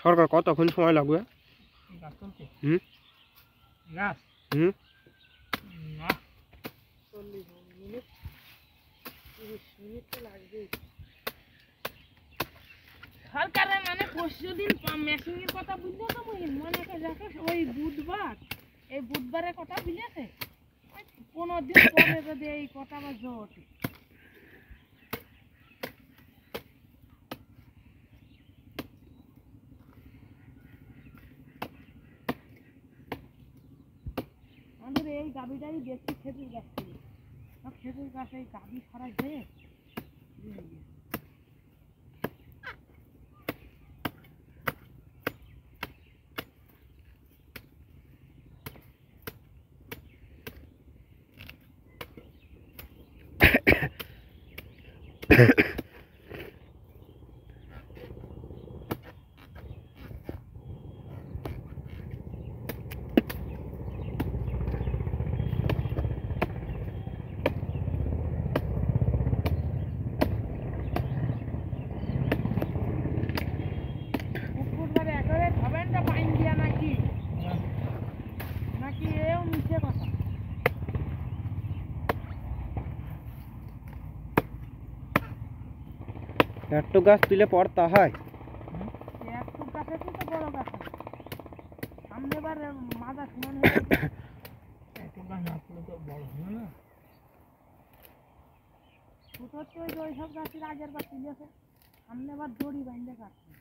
সরকার কতক্ষণ সময় লাগবে? গাছ তুলতে হুম গাছ হুম না 40 মিনিট 30 মিনিট তো লাগবেই। সরকারের মানে পরশুদিন মেশিনের কথা বুঝলে তো মনে রাখে ওই বুধবার এই বুধবারের কথা বুঝেছে 15 দিন পরে যদি এই কথা বা জোট আমাদের এই গাবিটাই দেখছি খেজুর গাছ ছিল সব খেজুর গাছ এই গাবি ছাড়া যেয়ে পুকুরবারে একেবারে খাবেনটা পাইন দিয়া নাকি নাকি এও মিছে কথা একটু গাছ তুলে পড়তা হয় একটু গাছে তো বড় গাছ সামনে এবার মাজা সমান হয়ে একটু গাছ না তুলে তো বড় হবে না ছোট তো ওই সব গাছের আগের বার তুলেছে সামনে এবার দড়ি বাইন্ধে কাটছে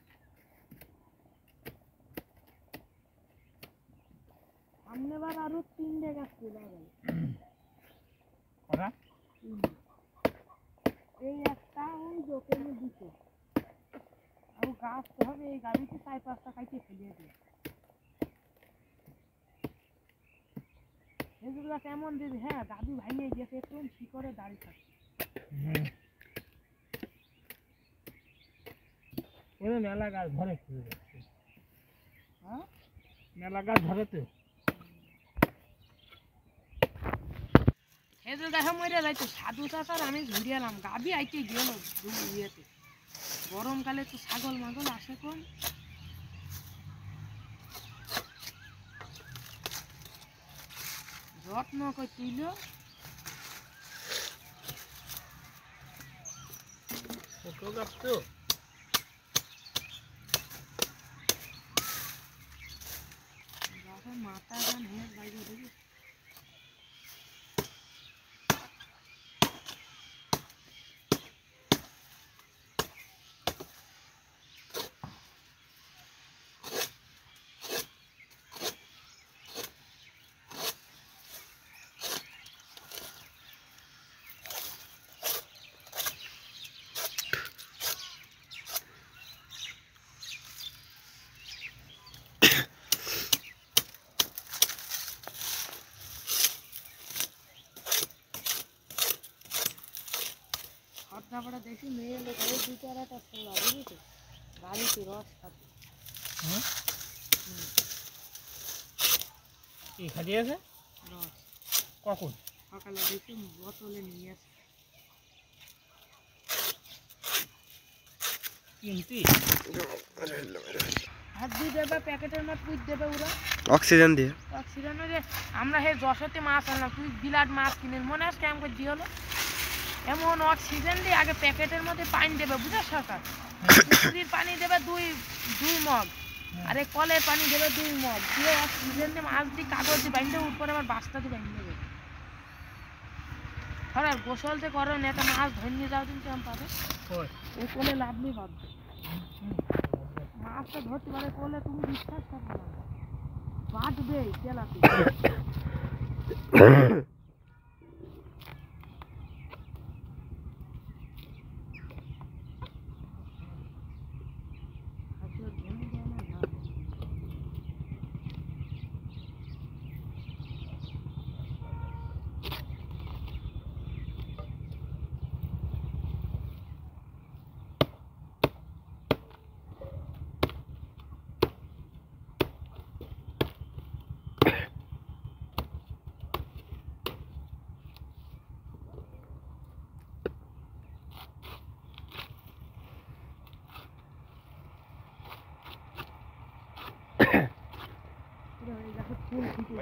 সামনে এবার আরো 3টে গাছ তুলে গেল কটা এই একটা ওই দোকানে দিতে আর গাছ তো হবে এই গাড়িতে 4-5টা কাইতে ফেলে দিয়ে খেজুর গাছ এমন দিদি হ্যাঁ দাদু ভাঙিয়ে গেছে একটু শিকড়ে দাঁড়িয়ে থাকে মেলা গাছ ধরে হ্যাঁ মেলা গাছ ধরে তো খেজুর গাছ মরে যাইতো সাধু চাচার আমি ঘুরে এলাম গাবি আইতে গেল ইয়েতে গরমকালে তো ছাগল মাগল আসে কোন যত্ন করে তুইল ছোট গাছ তো মাথা গান হয়ে বাইরে দেখি তারপরে দেখি মেয়ে লোক ওই 2-4টা ছোলা বুঝেছো গাড়িতে রস খাচ্ছে কি খাইয়েছে রস কখন সকালে দেখি বোতলে নিয়ে আসে কিনতি হাত দিয়ে দেবে প্যাকেটের মধ্যে পুঁত দেবে ওরা অক্সিজেন দিয়ে অক্সিজেন যে আমরা হে যশোতে মাছ আনলাম তুই বিলাট মাছ কিনে মনে আছে কেমন করে দিয়ে হলো এমন অক্সিজেন দিয়ে আগে প্যাকেটের মধ্যে পানি দেবে বুঝা সরকার পুকুরির পানি দেবে দুই মগ আর এই কলের পানি দেবে 2 মগ দিয়ে অক্সিজেন দিয়ে মাছ দিয়ে কাগজ দিয়ে বাইন্ধে উপরে আবার বাস্তা দিয়ে বাইন্ধে দেবে আর গোসল যে করো না একটা মাছ ধরে নিয়ে যাও দিন কেমন পাবে ওই কোলে লাভ নেই ভাববে মাছটা ধরতে পারে কোলে তুমি বিশ্বাস করবে না বাঁধবে তেলাতে ফুল ফুটে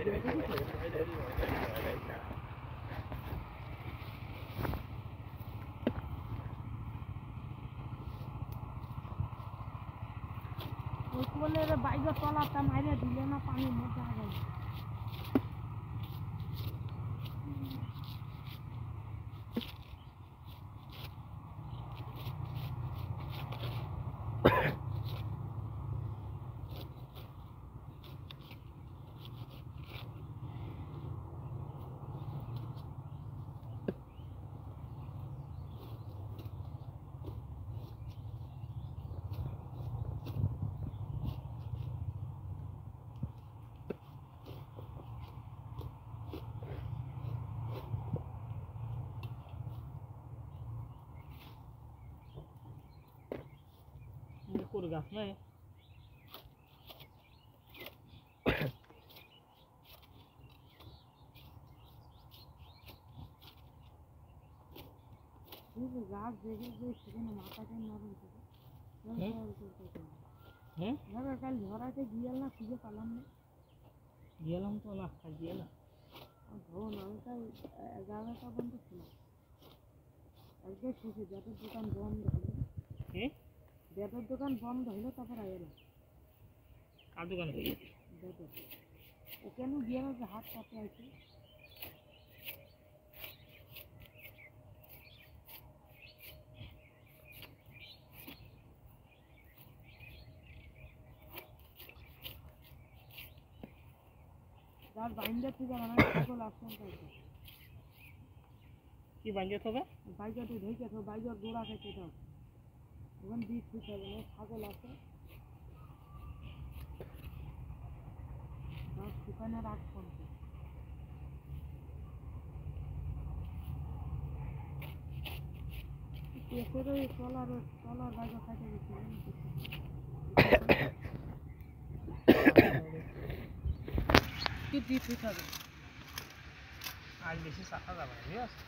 ওই বলে বাইরে তলাটা মাইরে দিলে না পানির মধ্যে আগে কোন গাছ নাই গাছ দেখে যে সেখানে মাথাটা নরম থাকে কাল ধরাতে গিয়াল না খুঁজে পেলাম না গেলাম তো না গিয়েলাম ধরুন আমি তাই 11টা পর্যন্ত ছিলাম আজকে খুশি ব্যাটের দোকান বন্ধ হলো ব্যাটের দোকান বন্ধ হলো তারপর এলাম কার দোকান ব্যাটের ওখানে গিয়ে যে হাত কাটে আছে যার বাইন্ডার থেকে মানে ছাগল আসছেন তাইতে কি বাইন্ডার হবে বাইজাতে ঢেকে তো বাইজার গোড়া খেতে দাও ওখান দিয়ে ঠিক হবে না ছাগল আছে দোকানে রাখছেন পেটের ওই তলার বাইজা খাইতে গেছিল কি দিয়ে ঠিক হবে আজ বেশি চাকা যাবে না ঠিক আছে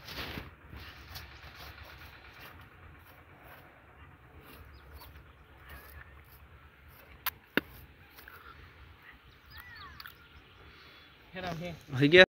হয়ে গিয়ে